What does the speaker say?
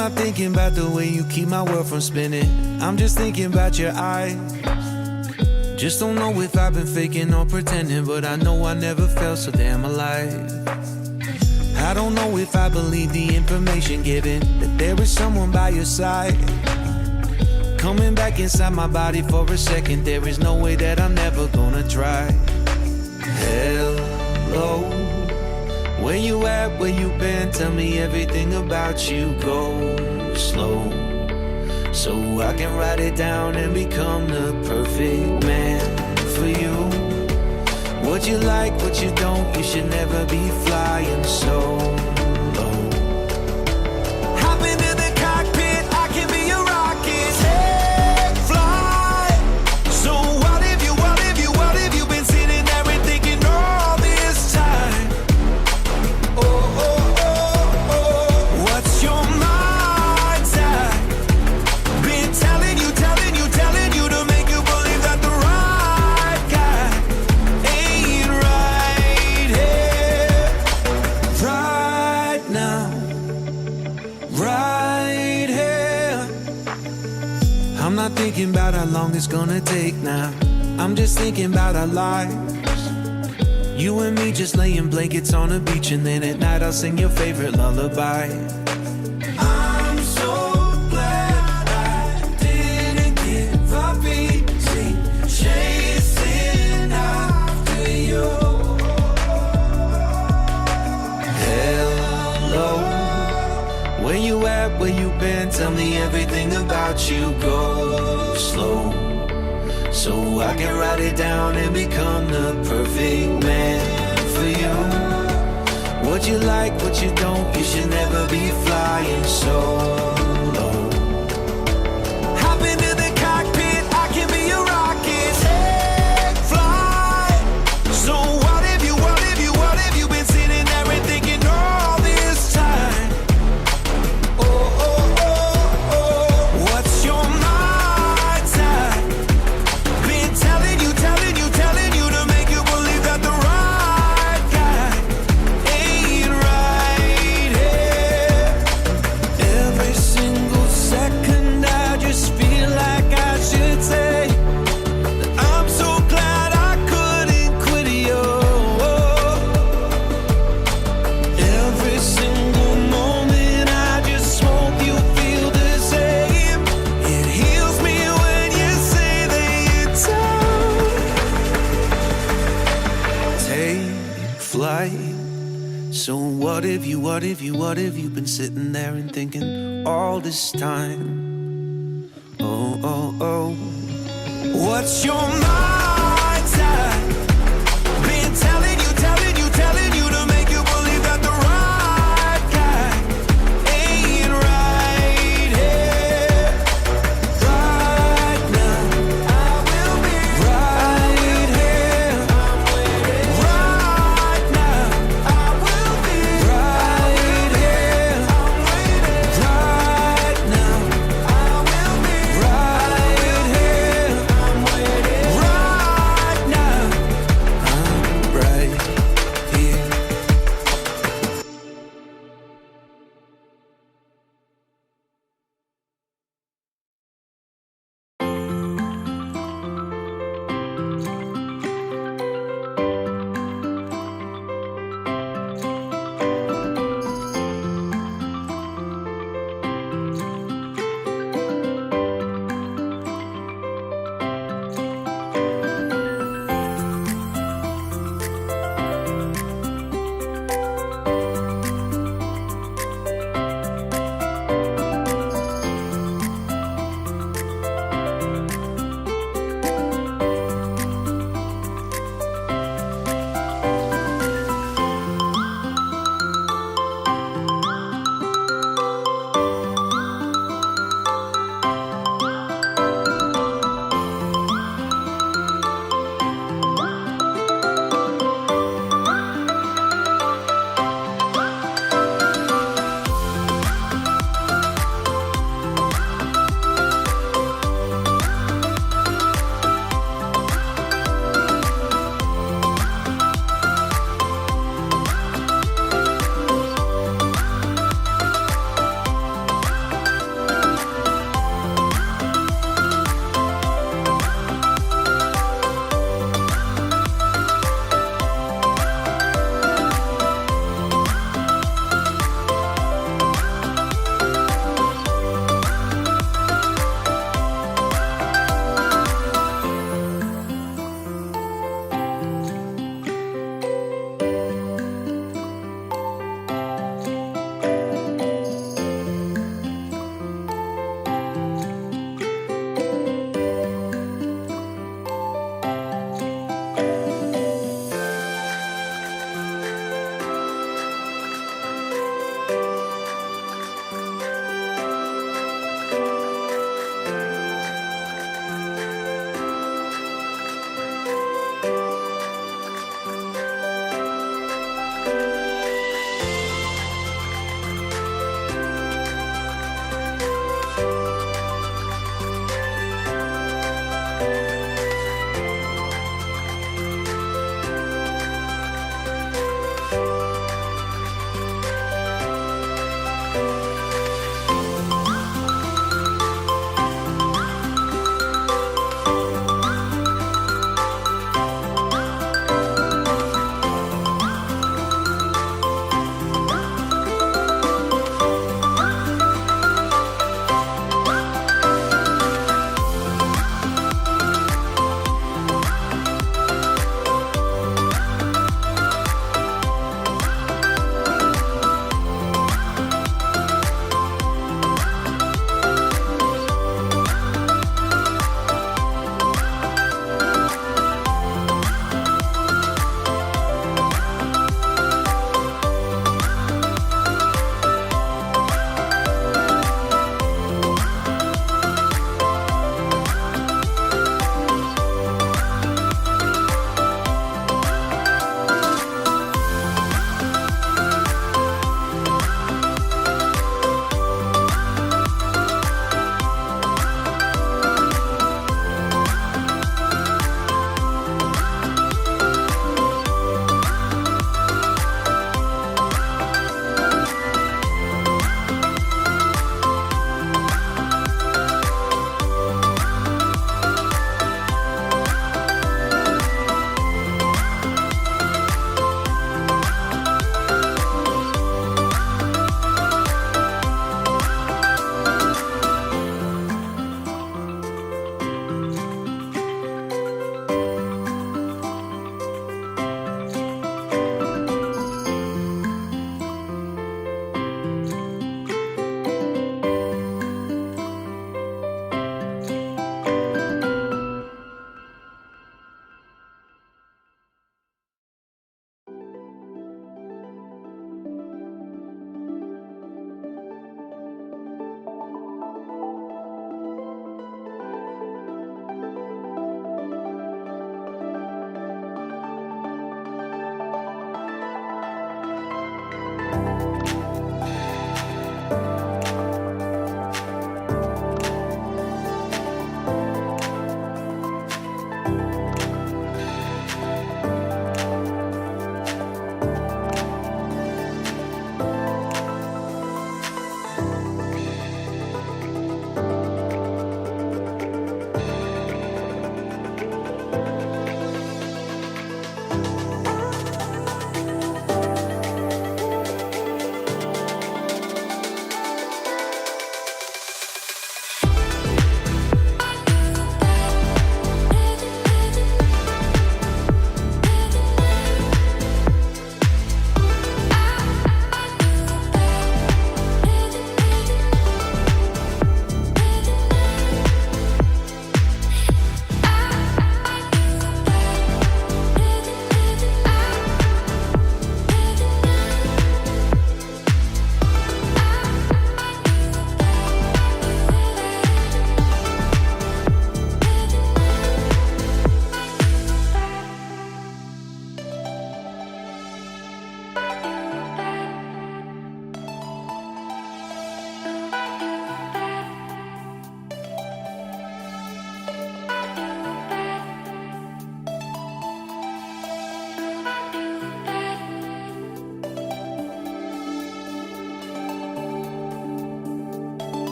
not thinking about the way you keep my world from spinning. I'm just thinking about your eyes. Just don't know if I've been faking or pretending, but I know I never felt so damn alive. I don't know if I believe the information given, that there is someone by your side. Coming back inside my body for a second, there is no way that I'm never gonna try. Hello, where you at, where you been? Tell me everything about you, go slow, so I can write it down and become the perfect man for you. What you like, what you don't, you should never be flying solo. Hop into the cockpit, I can be your rocket. Take flight. So what have you been sitting there and thinking all this time? Oh, oh, oh, oh. What's your mind's at? Been telling you to make you believe that the right guy ain't right here, right now, right here. I'm not thinking about how long it's gonna take now. I'm just thinking about our lives. You and me just laying blankets on a beach, and then at night I'll sing your favorite lullaby. I'm so glad I didn't give up easy, chasing after you. Hello, where you at, where you been? Tell me everything about you, go slow, so I can write it down and become the perfect man for you. What you like, what you don't, you should never be flying solo. Hop into the cockpit, I can be your rocket. Take flight. So what have you been sitting there and thinking all this time? Oh, oh, oh, oh. What's your mind's at? Been telling you to make you believe that the right guy ain't right here. Every single second I just feel like I should say that I'm so glad I couldn't quit you. Every single moment I just hope you feel the same. It heals me when you say that you're tired. Take flight. So what have you been sitting there and thinking all this time? Oh, oh, oh. What's your mind's at? Been telling you to make you believe that the right guy ain't right here, right now. I will be right here, right now. I will be right here, right now. I will be right here, right